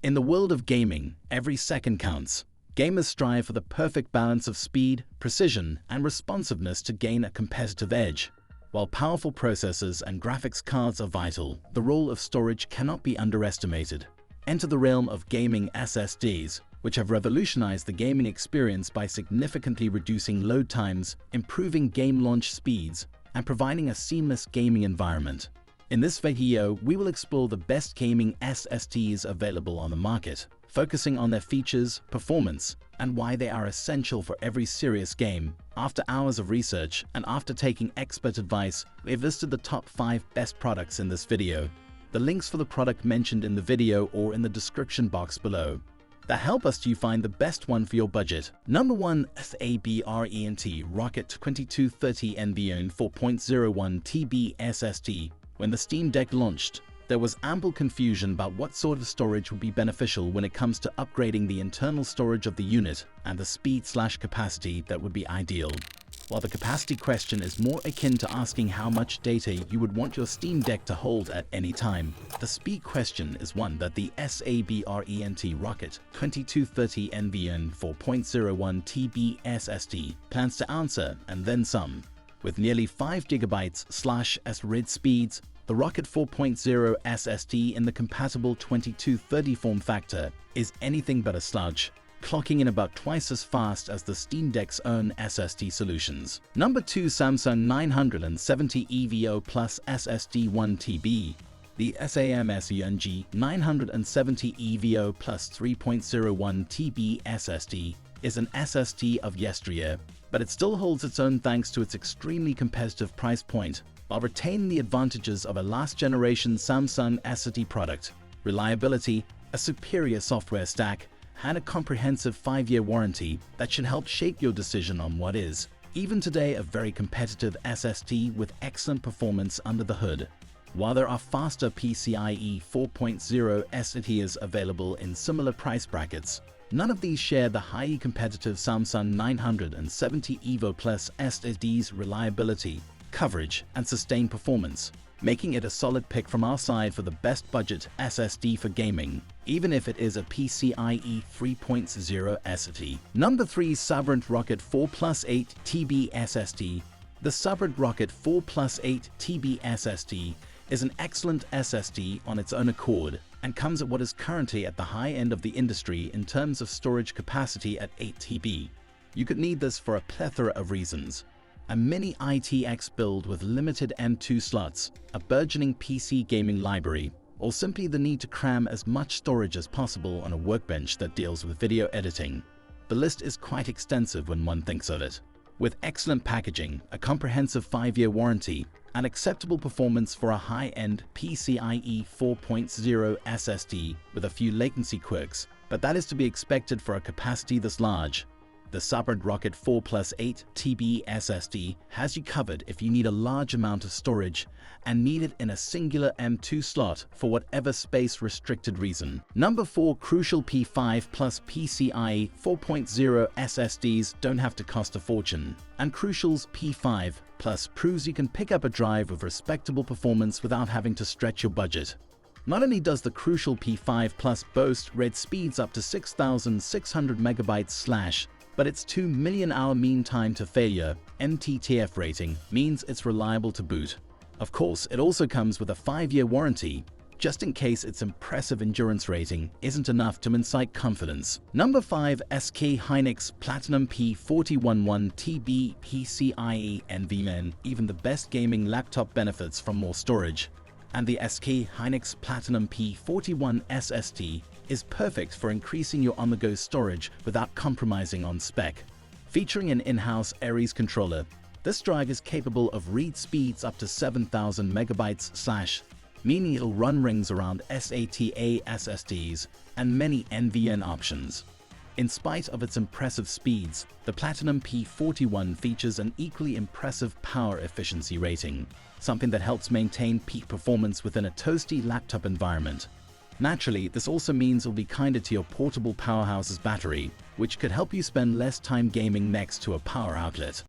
In the world of gaming, every second counts. Gamers strive for the perfect balance of speed, precision, and responsiveness to gain a competitive edge. While powerful processors and graphics cards are vital, the role of storage cannot be underestimated. Enter the realm of gaming SSDs, which have revolutionized the gaming experience by significantly reducing load times, improving game launch speeds, and providing a seamless gaming environment. In this video, we will explore the best gaming SSDs available on the market, focusing on their features, performance, and why they are essential for every serious game. After hours of research and after taking expert advice, we have listed the top 5 best products in this video. The links for the product mentioned in the video or in the description box below that help us to find the best one for your budget. Number 1, SABRENT Rocket 2230 NVMe 4.01 TB SSD. When the Steam Deck launched, there was ample confusion about what sort of storage would be beneficial when it comes to upgrading the internal storage of the unit and the speed/capacity that would be ideal. While the capacity question is more akin to asking how much data you would want your Steam Deck to hold at any time, the speed question is one that the SABRENT Rocket 2230 NVMe 4.01 TB SSD plans to answer, and then some. With nearly 5 GB/s speeds, the Rocket 4.0 SSD in the compatible 2230 form factor is anything but a sludge, clocking in about twice as fast as the Steam Deck's own SSD solutions. Number 2, Samsung 970 EVO Plus SSD 1 TB. The Samsung 970 EVO Plus 3.01 TB SSD is an SSD of yesteryear, but it still holds its own thanks to its extremely competitive price point, while retaining the advantages of a last-generation Samsung SSD product: reliability, a superior software stack, and a comprehensive 5-year warranty that should help shape your decision on what is, even today, a very competitive SSD with excellent performance under the hood. While there are faster PCIe 4.0 SSDs available in similar price brackets, none of these share the highly competitive Samsung 970 EVO Plus SSD's reliability, coverage, and sustained performance, making it a solid pick from our side for the best budget SSD for gaming, even if it is a PCIe 3.0 SSD. Number 3, Sabrent Rocket 4+8 TB SSD. The Sabrent Rocket 4+8 TB SSD is an excellent SSD on its own accord and comes at what is currently at the high end of the industry in terms of storage capacity at 8 TB. You could need this for a plethora of reasons: a mini ITX build with limited M2 slots, a burgeoning PC gaming library, or simply the need to cram as much storage as possible on a workbench that deals with video editing. The list is quite extensive when one thinks of it. With excellent packaging, a comprehensive 5-year warranty, and acceptable performance for a high-end PCIe 4.0 SSD with a few latency quirks, but that is to be expected for a capacity this large. The Sabrent Rocket 4+8 TB SSD has you covered if you need a large amount of storage and need it in a singular M2 slot for whatever space-restricted reason. Number 4, Crucial P5 plus PCIe 4.0 SSDs don't have to cost a fortune, and Crucial's P5 Plus proves you can pick up a drive with respectable performance without having to stretch your budget. Not only does the Crucial P5 Plus boast read speeds up to 6,600 megabytes/, but its 2 million hour mean time to failure (MTTF) rating means it's reliable to boot. Of course, it also comes with a 5-year warranty, just in case its impressive endurance rating isn't enough to incite confidence. Number 5, SK Hynix Platinum P411 TB PCIe NVMe. Even the best gaming laptop benefits from more storage, and the SK Hynix Platinum P41 SSD is perfect for increasing your on-the-go storage without compromising on spec. Featuring an in-house Aries controller, this drive is capable of read speeds up to 7,000 megabytes/, meaning it'll run rings around SATA SSDs and many NVMe options. In spite of its impressive speeds, the Platinum P41 features an equally impressive power efficiency rating, something that helps maintain peak performance within a toasty laptop environment. Naturally, this also means it'll be kinder to your portable powerhouse's battery, which could help you spend less time gaming next to a power outlet.